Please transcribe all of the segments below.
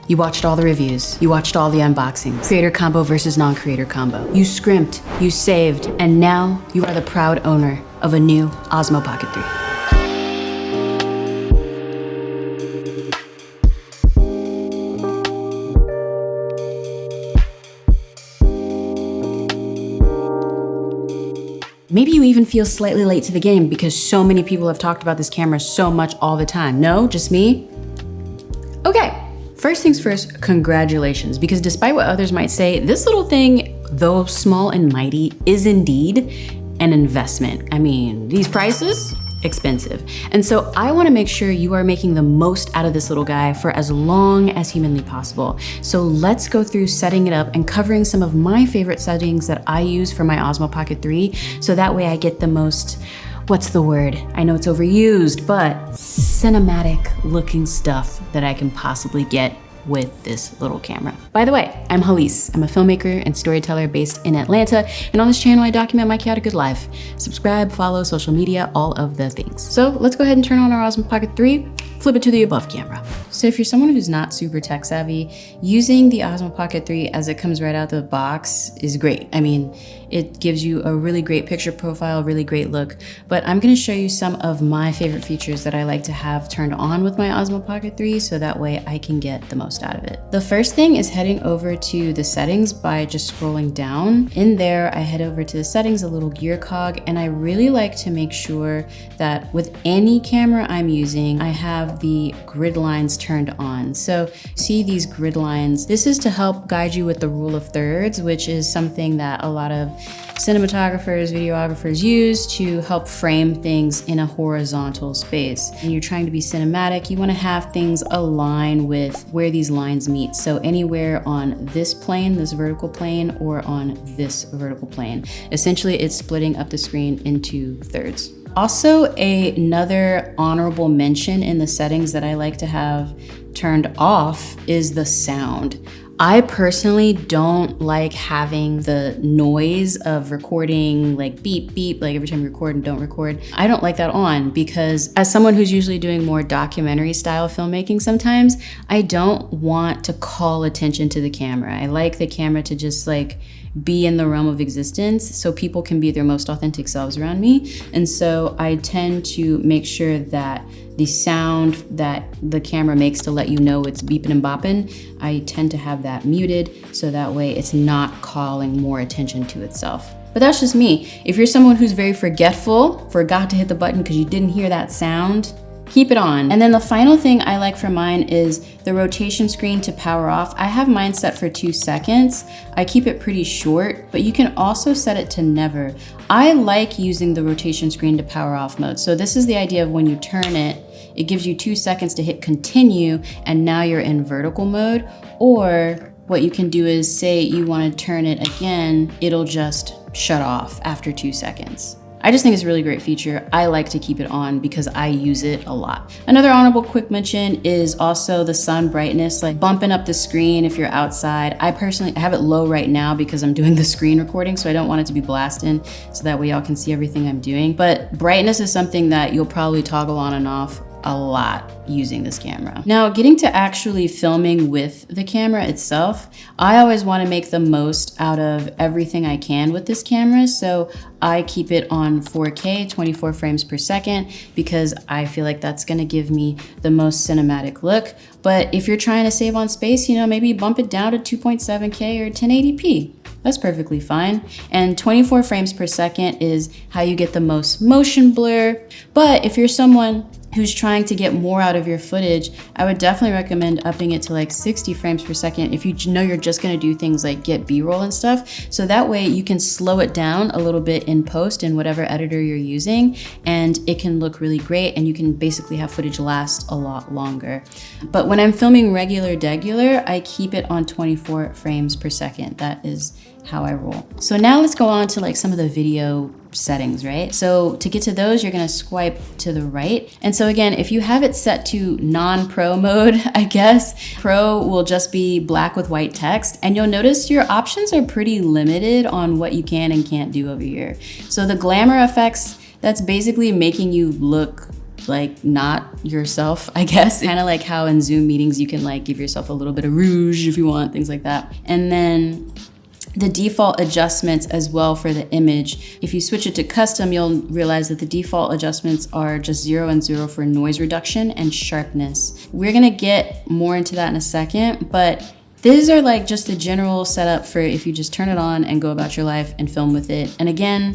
You watched all the reviews. You watched all the unboxings. Creator combo versus non-creator combo. You scrimped, you saved, and now you are the proud owner of a new Osmo Pocket 3. Maybe you even feel slightly late to the game because so many people have talked about this camera so much all the time. No, just me? Okay, first things first, congratulations, because despite what others might say, this little thing, though small and mighty, is indeed an investment. I mean, these prices, expensive. And so I wanna make sure you are making the most out of this little guy for as long as humanly possible. So let's go through setting it up and covering some of my favorite settings that I use for my Osmo Pocket 3, so that way I get the most, what's the word? I know it's overused, but cinematic looking stuff that I can possibly get with this little camera. By the way, I'm Halise. I'm a filmmaker and storyteller based in Atlanta, and on this channel I document my chaotic good life. Subscribe, follow, social media, all of the things. So let's go ahead and turn on our Osmo Pocket 3, flip it to the above camera. So if you're someone who's not super tech savvy, using the Osmo Pocket 3 as it comes right out the box is great. I mean, it gives you a really great picture profile, really great look, but I'm gonna show you some of my favorite features that I like to have turned on with my Osmo Pocket 3, so that way I can get the most out of it. The first thing is heading over to the settings by just scrolling down. In there, I head over to the settings, a little gear cog, and I really like to make sure that with any camera I'm using, I have the grid lines turned on. So see these grid lines. This is to help guide you with the rule of thirds, which is something that a lot of cinematographers, videographers use to help frame things in a horizontal space. When you're trying to be cinematic, you want to have things align with where these lines meet. So anywhere on this plane, this vertical plane, or on this vertical plane. Essentially, it's splitting up the screen into thirds. Also, another honorable mention in the settings that I like to have turned off is the sound. I personally don't like having the noise of recording, like beep, beep, like every time you record and don't record. I don't like that on because as someone who's usually doing more documentary style filmmaking sometimes, I don't want to call attention to the camera. I like the camera to just like be in the realm of existence so people can be their most authentic selves around me. And so I tend to make sure that the sound that the camera makes to let you know it's beeping and bopping, I tend to have that muted so that way it's not calling more attention to itself. But that's just me. If you're someone who's very forgetful, forgot to hit the button because you didn't hear that sound, keep it on. And then the final thing I like for mine is the rotation screen to power off. I have mine set for 2 seconds. I keep it pretty short, but you can also set it to never. I like using the rotation screen to power off mode. So this is the idea of when you turn it, it gives you 2 seconds to hit continue, and now you're in vertical mode. Or what you can do is say you want to turn it again, it'll just shut off after 2 seconds. I just think it's a really great feature. I like to keep it on because I use it a lot. Another honorable quick mention is also the sun brightness, like bumping up the screen if you're outside. I have it low right now because I'm doing the screen recording, so I don't want it to be blasting, so that way y'all can see everything I'm doing. But brightness is something that you'll probably toggle on and off a lot using this camera. Now, getting to actually filming with the camera itself, I always want to make the most out of everything I can with this camera. So I keep it on 4K, 24 frames per second, because I feel like that's going to give me the most cinematic look. But if you're trying to save on space, maybe bump it down to 2.7K or 1080p. That's perfectly fine. And 24 frames per second is how you get the most motion blur. But if you're someone who's trying to get more out of your footage, I would definitely recommend upping it to like 60 frames per second if you know you're just gonna do things like get B-roll and stuff. So that way you can slow it down a little bit in post in whatever editor you're using, and it can look really great, and you can basically have footage last a lot longer. But when I'm filming regular, I keep it on 24 frames per second. That is how I roll. So now let's go on to like some of the video settings, right? So to get to those, you're gonna swipe to the right. And so again, if you have it set to non-pro mode, I guess, pro will just be black with white text. And you'll notice your options are pretty limited on what you can and can't do over here. So the glamour effects, that's basically making you look like not yourself, I guess. Kind of like how in Zoom meetings, you can like give yourself a little bit of rouge if you want, things like that. And then the default adjustments as well for the image. If you switch it to custom, you'll realize that the default adjustments are just 0 and 0 for noise reduction and sharpness. We're gonna get more into that in a second, but these are like just a general setup for if you just turn it on and go about your life and film with it. And again,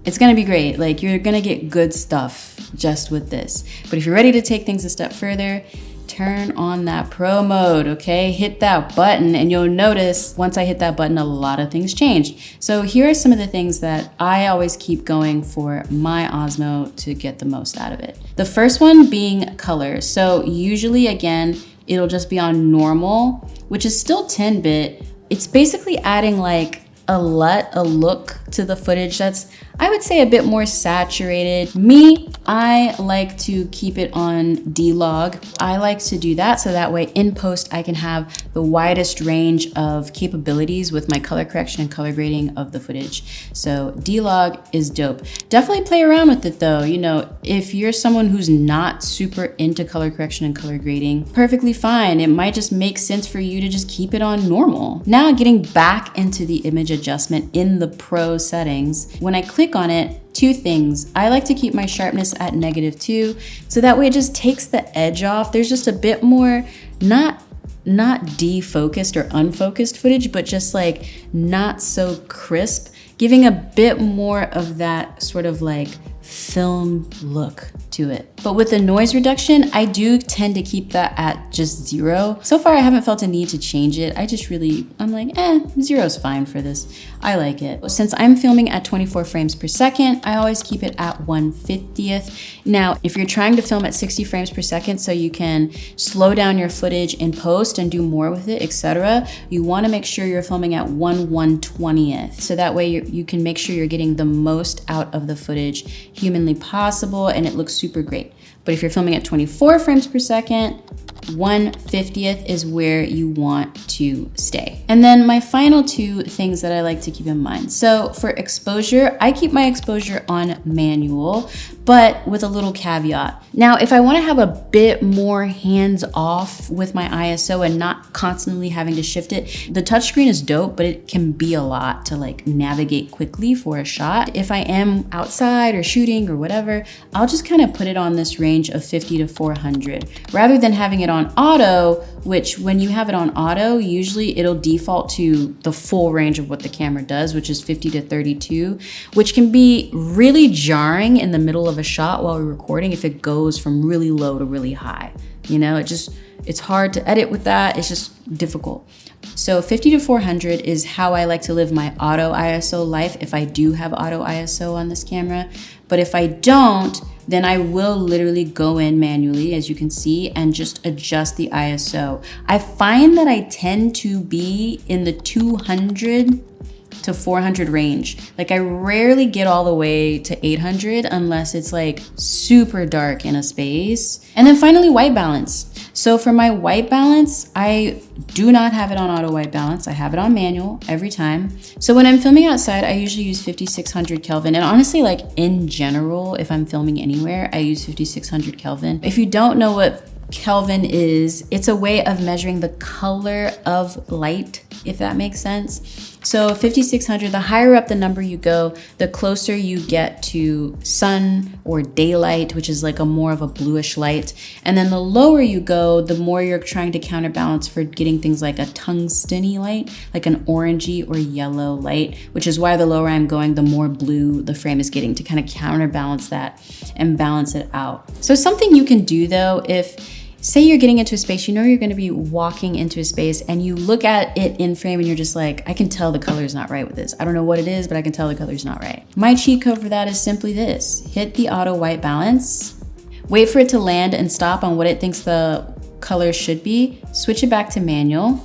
it's gonna be great. Like, you're gonna get good stuff just with this. But if you're ready to take things a step further, turn on that pro mode, okay? Hit that button and you'll notice once I hit that button, a lot of things change. So here are some of the things that I always keep going for my Osmo to get the most out of it. The first one being color. So usually, again, it'll just be on normal, which is still 10-bit. It's basically adding like a look to the footage that's, I would say, a bit more saturated. Me, I like to keep it on D-Log. I like to do that so that way in post I can have the widest range of capabilities with my color correction and color grading of the footage. So D-Log is dope. Definitely play around with it though. You know, if you're someone who's not super into color correction and color grading, perfectly fine. It might just make sense for you to just keep it on normal. Now getting back into the image adjustment in the pro settings, when I click on it, two things. I like to keep my sharpness at -2, so that way it just takes the edge off. There's just a bit more, not defocused or unfocused footage, but just like not so crisp, giving a bit more of that sort of like film look to it. But with the noise reduction, I do tend to keep that at just 0. So far, I haven't felt a need to change it. I'm like, 0 is fine for this. I like it. Since I'm filming at 24 frames per second, I always keep it at 1/50th. Now, if you're trying to film at 60 frames per second so you can slow down your footage in post and do more with it, etc., you wanna make sure you're filming at 1/120th. So that way you can make sure you're getting the most out of the footage humanly possible and it looks super great. But if you're filming at 24 frames per second, 1/50th is where you want to stay. And then my final two things that I like to keep in mind. So for exposure, I keep my exposure on manual, but with a little caveat. Now, if I want to have a bit more hands off with my ISO and not constantly having to shift it, the touchscreen is dope, but it can be a lot to like navigate quickly for a shot. If I am outside or shooting or whatever, I'll just kind of put it on this range of 50 to 400 rather than having it on auto, which when you have it on auto, usually it'll default to the full range of what the camera does, which is 50 to 32, which can be really jarring in the middle of a shot while we're recording if it goes from really low to really high. You know, it's hard to edit with that. It's just difficult. So 50 to 400 is how I like to live my auto ISO life if I do have auto ISO on this camera. But if I don't, then I will literally go in manually, as you can see, and just adjust the ISO. I find that I tend to be in the 200 to 400 range. Like, I rarely get all the way to 800 unless it's like super dark in a space. And then finally, white balance. So for my white balance, I do not have it on auto white balance. I have it on manual every time. So when I'm filming outside, I usually use 5600 Kelvin. And honestly, like in general, if I'm filming anywhere, I use 5600 Kelvin. If you don't know what Kelvin is, it's a way of measuring the color of light, if that makes sense. So 5600, the higher up the number you go, the closer you get to sun or daylight, which is like a more of a bluish light. And then the lower you go, the more you're trying to counterbalance for getting things like a tungsten-y light, like an orangey or yellow light, which is why the lower I'm going, the more blue the frame is getting to kind of counterbalance that and balance it out. So something you can do though, if say you're getting into a space, you know you're gonna be walking into a space and you look at it in frame and you're just like, I can tell the color's not right with this. I don't know what it is, but I can tell the color's not right. My cheat code for that is simply this. Hit the auto white balance, wait for it to land and stop on what it thinks the color should be, switch it back to manual,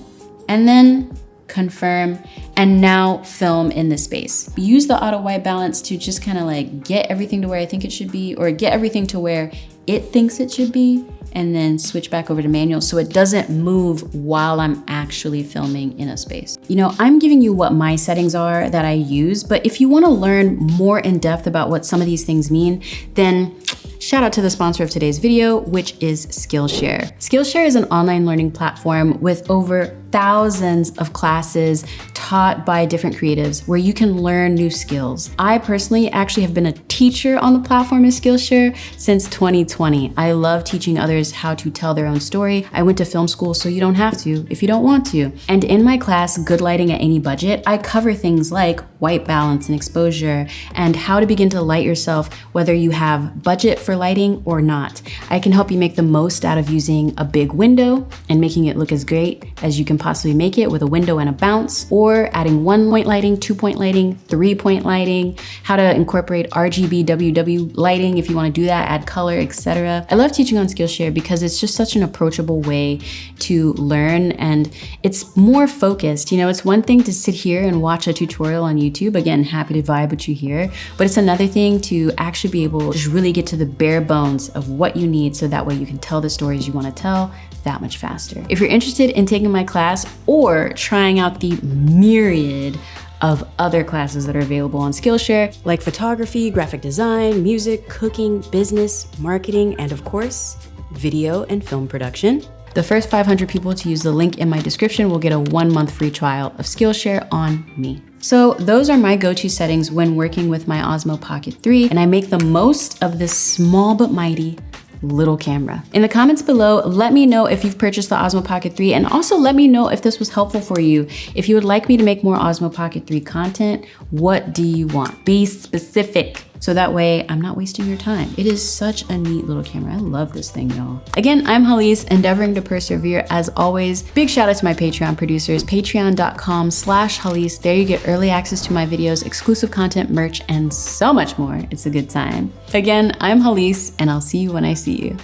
and then confirm, and now film in the space. Use the auto white balance to just kind of like get everything to where I think it should be, or get everything to where it thinks it should be, and then switch back over to manual so it doesn't move while I'm actually filming in a space. You know, I'm giving you what my settings are that I use, but if you want to learn more in depth about what some of these things mean, then shout out to the sponsor of today's video, which is Skillshare. Skillshare is an online learning platform with over thousands of classes taught by different creatives where you can learn new skills. I personally actually have been a teacher on the platform of Skillshare since 2020. I love teaching others how to tell their own story. I went to film school, so you don't have to if you don't want to. And in my class, Good Lighting at Any Budget, I cover things like white balance and exposure and how to begin to light yourself whether you have budget for lighting or not. I can help you make the most out of using a big window and making it look as great as you can possibly make it with a window and a bounce, or adding 1-point lighting, 2-point lighting, 3-point lighting, how to incorporate RGB WW lighting if you want to do that, add color, etc. I love teaching on Skillshare because it's just such an approachable way to learn, and it's more focused. You know, it's one thing to sit here and watch a tutorial on YouTube. Again, happy to vibe with you here, but it's another thing to actually be able to just really get to the bare bones of what you need so that way you can tell the stories you want to tell that much faster. If you're interested in taking my class or trying out the myriad of other classes that are available on Skillshare, like photography, graphic design, music, cooking, business, marketing, and of course, video and film production, the first 500 people to use the link in my description will get a 1-month free trial of Skillshare on me. So those are my go-to settings when working with my Osmo Pocket 3, and I make the most of this small but mighty little camera. In the comments below, let me know if you've purchased the Osmo Pocket 3, and also let me know if this was helpful for you. If you would like me to make more Osmo Pocket 3 content, what do you want? Be specific, so that way I'm not wasting your time. It is such a neat little camera. I love this thing, y'all. Again, I'm Halise, endeavoring to persevere as always. Big shout out to my Patreon producers, patreon.com/Halise. There you get early access to my videos, exclusive content, merch, and so much more. It's a good time. Again, I'm Halise, and I'll see you when I see you.